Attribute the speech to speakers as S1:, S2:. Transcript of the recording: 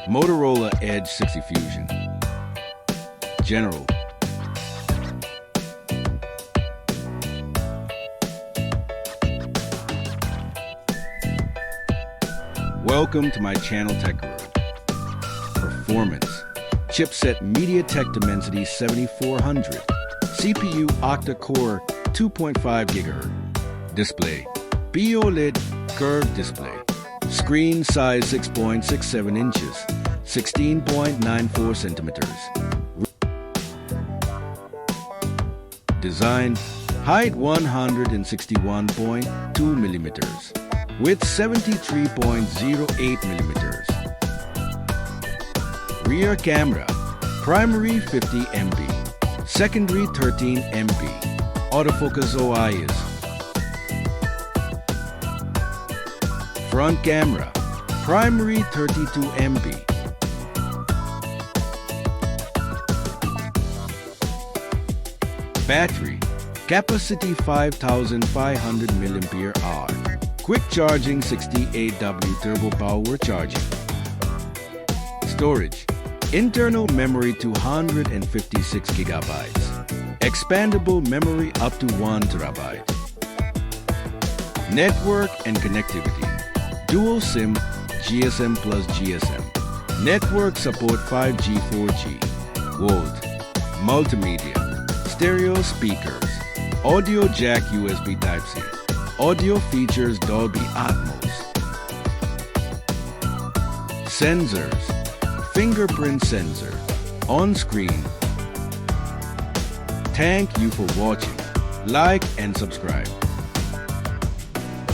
S1: Motorola Edge 60 Fusion. General. Welcome to my channel, techguru. Performance. Chipset MediaTek Dimensity 7400. CPU octa-core 2.5 GHz. Display. OLED curved display. Screen size 6.67 inches. 16.94 centimeters. Design. Height 161.2 millimeters. Width 73.08 millimeters. Rear camera. Primary 50 MP. Secondary 13 MP. Autofocus OI is. Front camera. Primary 32 MP. Battery. Capacity 5500 mAh. Quick charging 68W turbo power charging. Storage. Internal memory 256 gigabytes. Expandable memory up to 1 terabyte. Network and connectivity. Dual SIM, GSM plus GSM. Network support 5G, 4G. VoLTE. Multimedia. Stereo speakers. Audio jack USB Type-C. Audio features Dolby Atmos. Sensors. Fingerprint sensor. On screen. Thank you for watching. Like and subscribe.